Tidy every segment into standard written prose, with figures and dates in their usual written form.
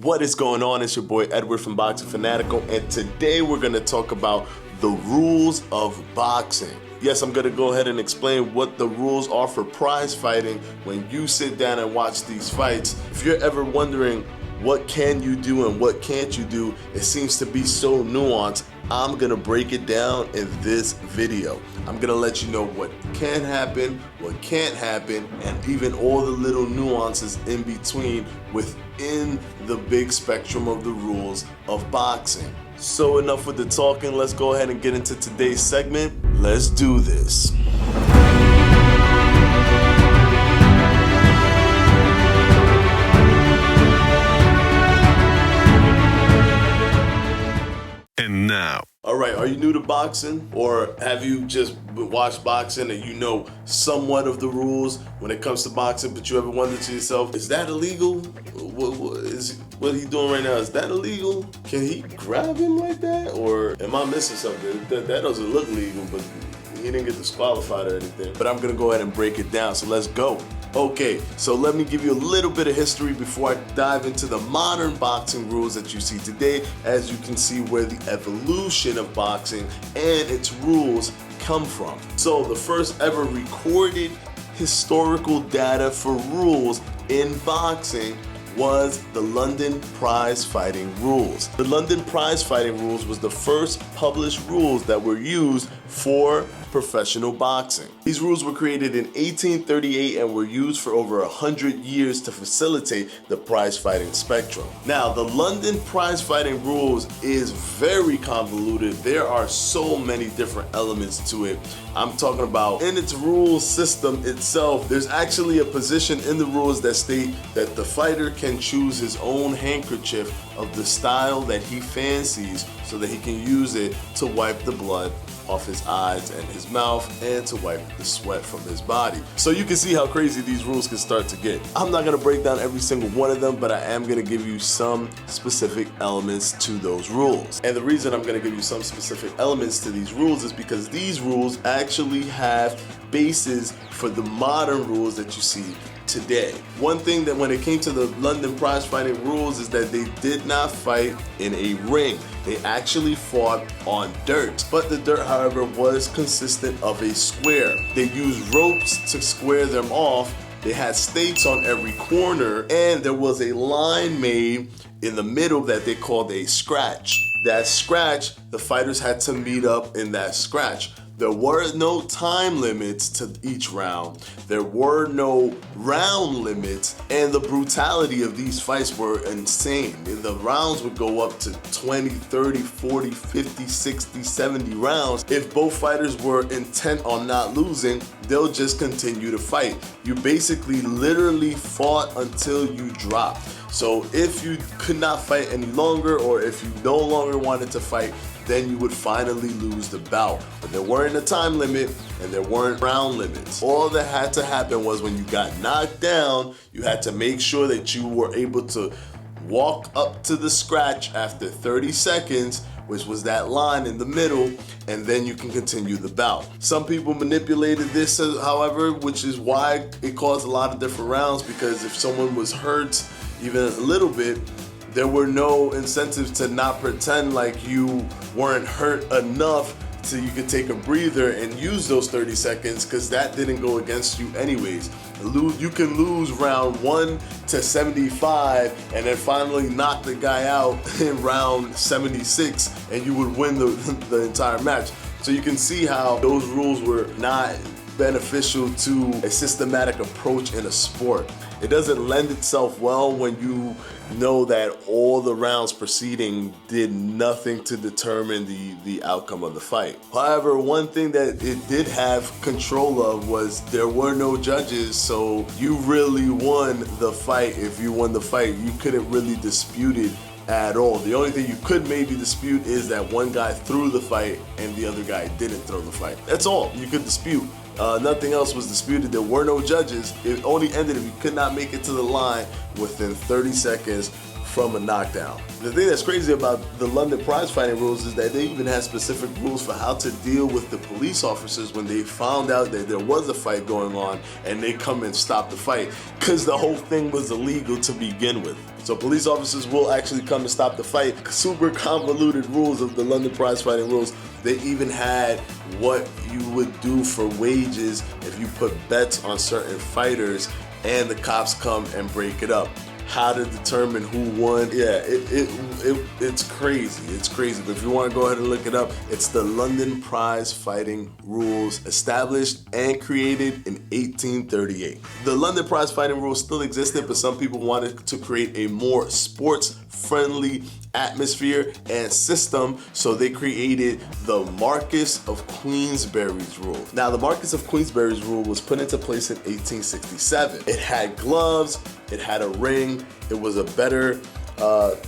What is going on? It's your boy Edward from Boxing Fanatico, and today we're going to talk about the rules of boxing. Yes, I'm going to go ahead and explain what the rules are for prize fighting when you sit down and watch these fights. If you're ever wondering what can you do and what can't you do, it seems to be so nuanced. I'm gonna break it down in this video. I'm gonna let you know what can happen, what can't happen, and even all the little nuances in between within the big spectrum of the rules of boxing. So enough with the talking, let's go ahead and get into today's segment. Let's do this. And now. All right, are you new to boxing, or have you just watched boxing and you know somewhat of the rules when it comes to boxing, but you ever wondered to yourself, is that illegal? What he doing right now, is that illegal? Can he grab him like that? Or am I missing something? That doesn't look legal, but he didn't get disqualified or anything. But I'm gonna go ahead and break it down, so let's go. Okay, so let me give you a little bit of history before I dive into the modern boxing rules that you see today, as you can see where the evolution of boxing and its rules come from. So the first ever recorded historical data for rules in boxing was the London Prize Fighting Rules. The London Prize Fighting Rules was the first published rules that were used for professional boxing. These rules were created in 1838 and were used for over 100 years to facilitate the prize fighting spectrum. Now, the London Prize Fighting Rules is very convoluted. There are so many different elements to it. I'm talking about in its rule system itself, there's actually a position in the rules that state that the fighter can choose his own handkerchief of the style that he fancies so that he can use it to wipe the blood off his eyes and his mouth and to wipe the sweat from his body. So you can see how crazy these rules can start to get. I'm not gonna break down every single one of them, but I am gonna give you some specific elements to those rules. And the reason I'm gonna give you some specific elements to these rules is because these rules actually have bases for the modern rules that you see today. One thing that when it came to the London Prize Fighting Rules is that they did not fight in a ring. They actually fought on dirt. But the dirt, however, was consistent of a square. They used ropes to square them off. They had stakes on every corner, and there was a line made in the middle that they called a scratch. That scratch, the fighters had to meet up in that scratch. There were no time limits to each round. There were no round limits, and the brutality of these fights were insane. The rounds would go up to 20, 30, 40, 50, 60, 70 rounds. If both fighters were intent on not losing, they'll just continue to fight. You basically literally fought until you dropped. So if you could not fight any longer, or if you no longer wanted to fight, then you would finally lose the bout. But there weren't a time limit and there weren't round limits. All that had to happen was when you got knocked down, you had to make sure that you were able to walk up to the scratch after 30 seconds, which was that line in the middle, and then you can continue the bout. Some people manipulated this, however, which is why it caused a lot of different rounds, because if someone was hurt even a little bit, there were no incentives to not pretend like you weren't hurt enough so you could take a breather and use those 30 seconds, because that didn't go against you anyways. You can lose round 1 to 75 and then finally knock the guy out in round 76 and you would win the entire match. So you can see how those rules were not beneficial to a systematic approach in a sport. It doesn't lend itself well when you know that all the rounds preceding did nothing to determine the outcome of the fight. However, one thing that it did have control of was there were no judges, so you really won the fight. If you won the fight, you couldn't really dispute it at all. The only thing you could maybe dispute is that one guy threw the fight and the other guy didn't throw the fight. That's all you could dispute. Nothing else was disputed. There were no judges. It only ended if you could not make it to the line within 30 seconds from a knockdown. The thing that's crazy about the London prize fighting rules is that they even had specific rules for how to deal with the police officers when they found out that there was a fight going on and they come and stop the fight, because the whole thing was illegal to begin with. So police officers will actually come and stop the fight. Super convoluted rules of the London prize fighting rules. They even had what you would do for wages if you put bets on certain fighters and the cops come and break it up. How to determine who won. Yeah, it's crazy. It's crazy. But if you want to go ahead and look it up, it's the London prize fighting rules, established and created in 1838. The London prize fighting rules still existed, but some people wanted to create a more sports-friendly atmosphere and system, so they created the Marquess of Queensberry's rule. Now, the Marquess of Queensberry's rule was put into place in 1867. It had gloves, it had a ring, it was a better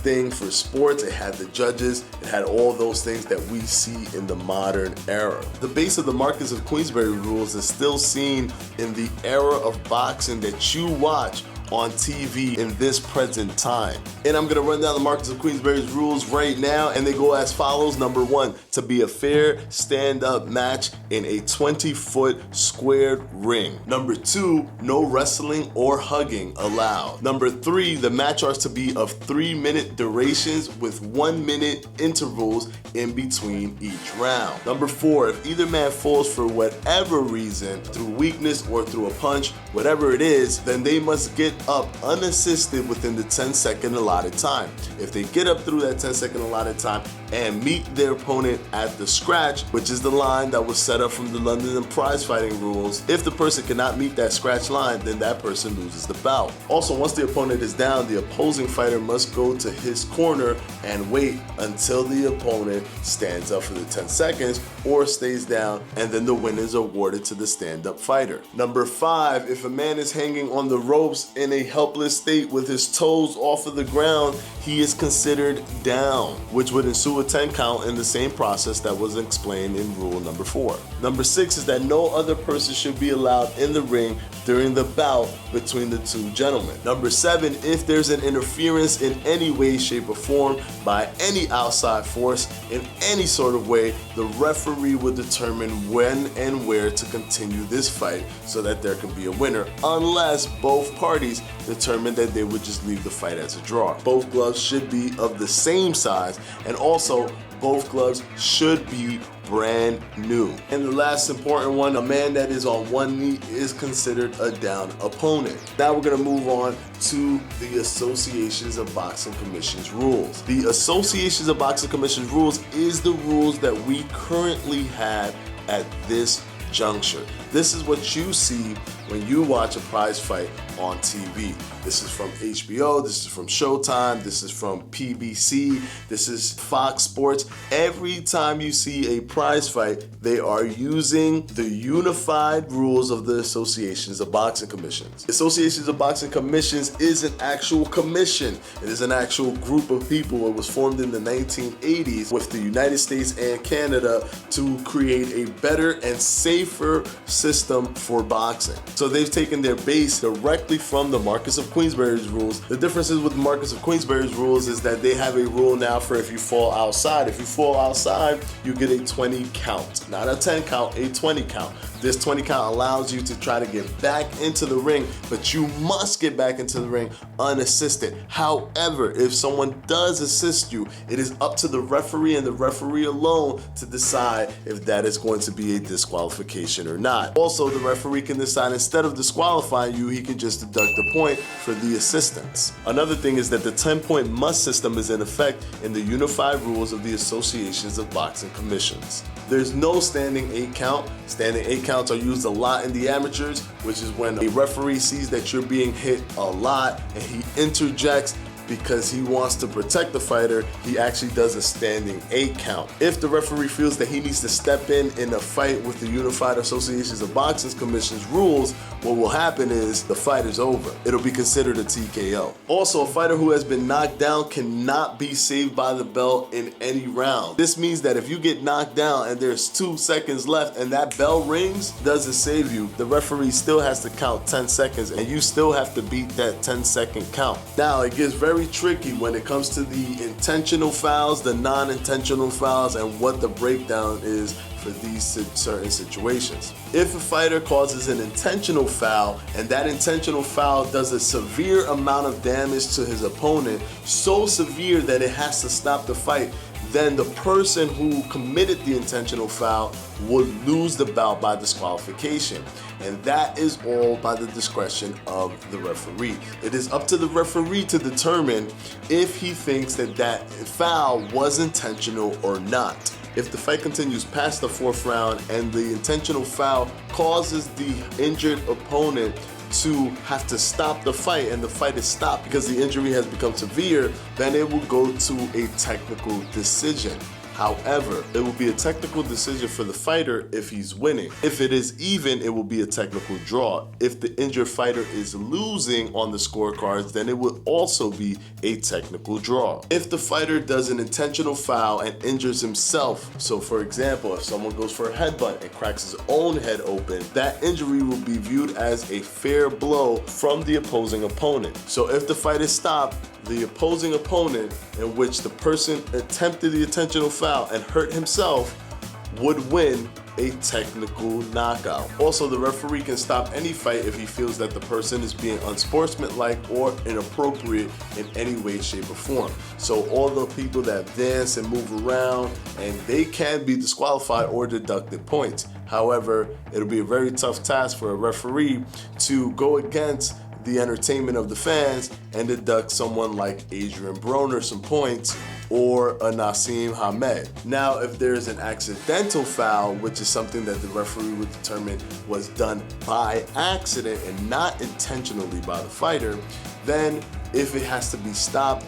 thing for sports, it had the judges, it had all those things that we see in the modern era. The base of the Marquess of Queensberry rules is still seen in the era of boxing that you watch on TV in this present time. And I'm gonna run down the Marquess of Queensberry's rules right now, and they go as follows. Number 1, to be a fair stand-up match in a 20-foot squared ring. Number 2, no wrestling or hugging allowed. Number 3, the match are to be of 3-minute durations with 1-minute intervals in between each round. Number 4, if either man falls for whatever reason, through weakness or through a punch, whatever it is, then they must get up unassisted within the 10-second allotted time. If they get up through that 10-second allotted time and meet their opponent at the scratch, which is the line that was set up from the London prize fighting rules, if the person cannot meet that scratch line, then that person loses the bout. Also, once the opponent is down, the opposing fighter must go to his corner and wait until the opponent stands up for the 10 seconds or stays down, and then the win is awarded to the stand-up fighter. Number 5, if a man is hanging on the ropes in a helpless state with his toes off of the ground, he is considered down, which would ensue a 10 count in the same process that was explained in rule number 4. Number 6 is that no other person should be allowed in the ring during the bout between the two gentlemen. Number 7, if there's an interference in any way, shape, or form by any outside force in any sort of way, the referee will determine when and where to continue this fight so that there can be a winner, unless both parties determine that they would just leave the fight as a draw. Both gloves should be of the same size, and also both gloves should be brand new. And the last important one, a man that is on one knee is considered a down opponent. Now we're gonna move on to the Associations of Boxing Commissions rules. The Associations of Boxing Commissions rules is the rules that we currently have at this juncture. This is what you see when you watch a prize fight on TV. This is from HBO, this is from Showtime, this is from PBC, this is Fox Sports. Every time you see a prize fight, they are using the unified rules of the Associations of Boxing Commissions. Associations of Boxing Commissions is an actual commission. It is an actual group of people. It was formed in the 1980s with the United States and Canada to create a better and safer system for boxing. So they've taken their base directly from the Marquess of Queensberry's rules. The differences with the Marquess of Queensberry's rules is that they have a rule now for if you fall outside. If you fall outside, you get a 20 count. Not a 10 count, a 20 count. This 20 count allows you to try to get back into the ring, but you must get back into the ring unassisted. However, if someone does assist you, it is up to the referee and the referee alone to decide if that is going to be a disqualification or not. Also, the referee can decide instead of disqualifying you, he can just deduct a point for the assistance. Another thing is that the 10-point must system is in effect in the unified rules of the Associations of Boxing Commissions. There's no standing 8 count. Standing 8 counts are used a lot in the amateurs, which is when a referee sees that you're being hit a lot and he interjects because he wants to protect the fighter. He actually does a standing 8 count. If the referee feels that he needs to step in a fight with the Unified Associations of Boxing Commission's rules, what will happen is the fight is over. It'll be considered a TKO. Also, a fighter who has been knocked down cannot be saved by the bell in any round. This means that if you get knocked down and there's 2 seconds left and that bell rings, doesn't save you, the referee still has to count 10 seconds and you still have to beat that 10-second count. Now, it gets very very tricky when it comes to the intentional fouls, the non-intentional fouls, and what the breakdown is for these certain situations. If a fighter causes an intentional foul and that intentional foul does a severe amount of damage to his opponent, so severe that it has to stop the fight, then the person who committed the intentional foul would lose the bout by disqualification. And that is all by the discretion of the referee. It is up to the referee to determine if he thinks that that foul was intentional or not. If the fight continues past the 4th round and the intentional foul causes the injured opponent to have to stop the fight and the fight is stopped because the injury has become severe, then it will go to a technical decision. However, it will be a technical decision for the fighter if he's winning. If it is even, it will be a technical draw. If the injured fighter is losing on the scorecards, then it will also be a technical draw. If the fighter does an intentional foul and injures himself, so for example, if someone goes for a headbutt and cracks his own head open, that injury will be viewed as a fair blow from the opposing opponent. So if the fight is stopped, the opposing opponent, in which the person attempted the intentional foul and hurt himself, would win a technical knockout. Also, the referee can stop any fight if he feels that the person is being unsportsmanlike or inappropriate in any way, shape, or form. So all the people that dance and move around, and they can be disqualified or deducted points. However, it'll be a very tough task for a referee to go against the entertainment of the fans and deduct someone like Adrian Broner some points or a Nassim Hamed. Now, if there's an accidental foul, which is something that the referee would determine was done by accident and not intentionally by the fighter, then if it has to be stopped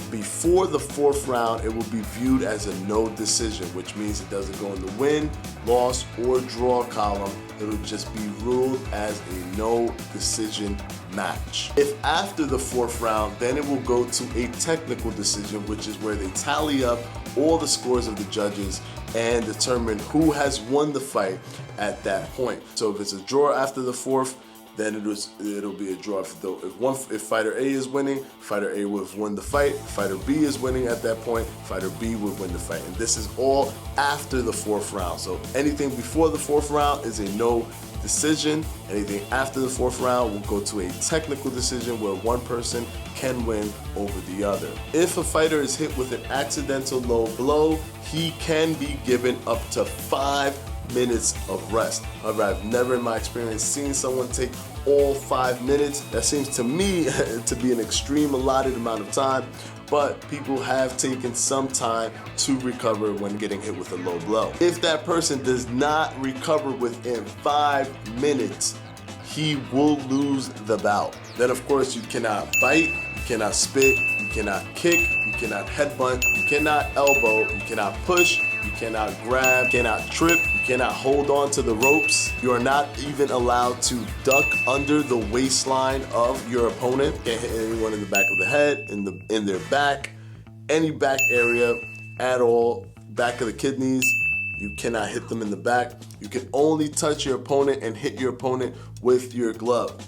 before the 4th round, it will be viewed as a no decision, which means it doesn't go in the win, loss, or draw column. It'll just be ruled as a no decision match. If after the 4th round, then it will go to a technical decision, which is where they tally up all the scores of the judges and determine who has won the fight at that point. So if it's a draw after the 4th, then it'll be a draw. If fighter A is winning, fighter A would have won the fight. Fighter B is winning at that point, fighter B would win the fight. And this is all after the 4th round. So anything before the 4th round is a no decision. Anything after the 4th round will go to a technical decision where one person can win over the other. If a fighter is hit with an accidental low blow, he can be given up to 5 minutes of rest. However, I've never in my experience seen someone take all 5 minutes. That seems to me to be an extreme allotted amount of time, but people have taken some time to recover when getting hit with a low blow. If that person does not recover within 5 minutes, he will lose the bout. Then of course you cannot bite, you cannot spit, you cannot kick, you cannot headbutt, you cannot elbow, you cannot push, you cannot grab, you cannot trip, you cannot hold on to the ropes. You are not even allowed to duck under the waistline of your opponent. You can't hit anyone in the back of the head, in their back, any back area at all, back of the kidneys. You cannot hit them in the back. You can only touch your opponent and hit your opponent with your glove.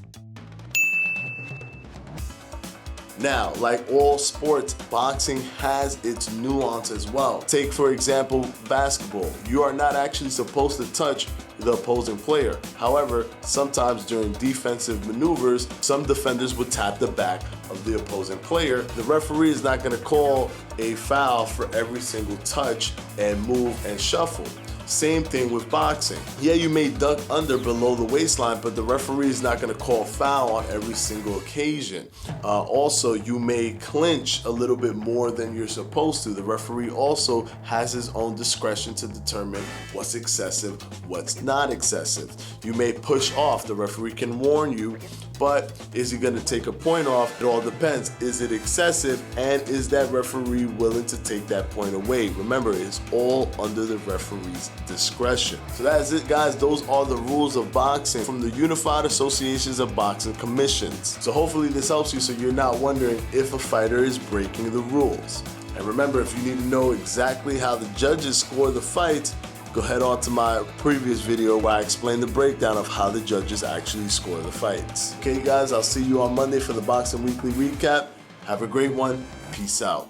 Now, like all sports, boxing has its nuance as well. Take, for example, basketball. You are not actually supposed to touch the opposing player. However, sometimes during defensive maneuvers, some defenders would tap the back of the opposing player. The referee is not going to call a foul for every single touch and move and shuffle. Same thing with boxing. Yeah, you may duck under below the waistline, but the referee is not going to call foul on every single occasion. Also, you may clinch a little bit more than you're supposed to. The referee also has his own discretion to determine what's excessive, what's not excessive. You may push off. The referee can warn you, but is he going to take a point off? It all depends. Is it excessive, and is that referee willing to take that point away? Remember, it's all under the referee's discretion. So that's it, guys. Those are the rules of boxing from the Unified Associations of Boxing Commissions. So hopefully this helps you so you're not wondering if a fighter is breaking the rules. And remember, if you need to know exactly how the judges score the fights, go head on to my previous video where I explain the breakdown of how the judges actually score the fights. Okay, guys, I'll see you on Monday for the Boxing Weekly Recap. Have a great one. Peace out.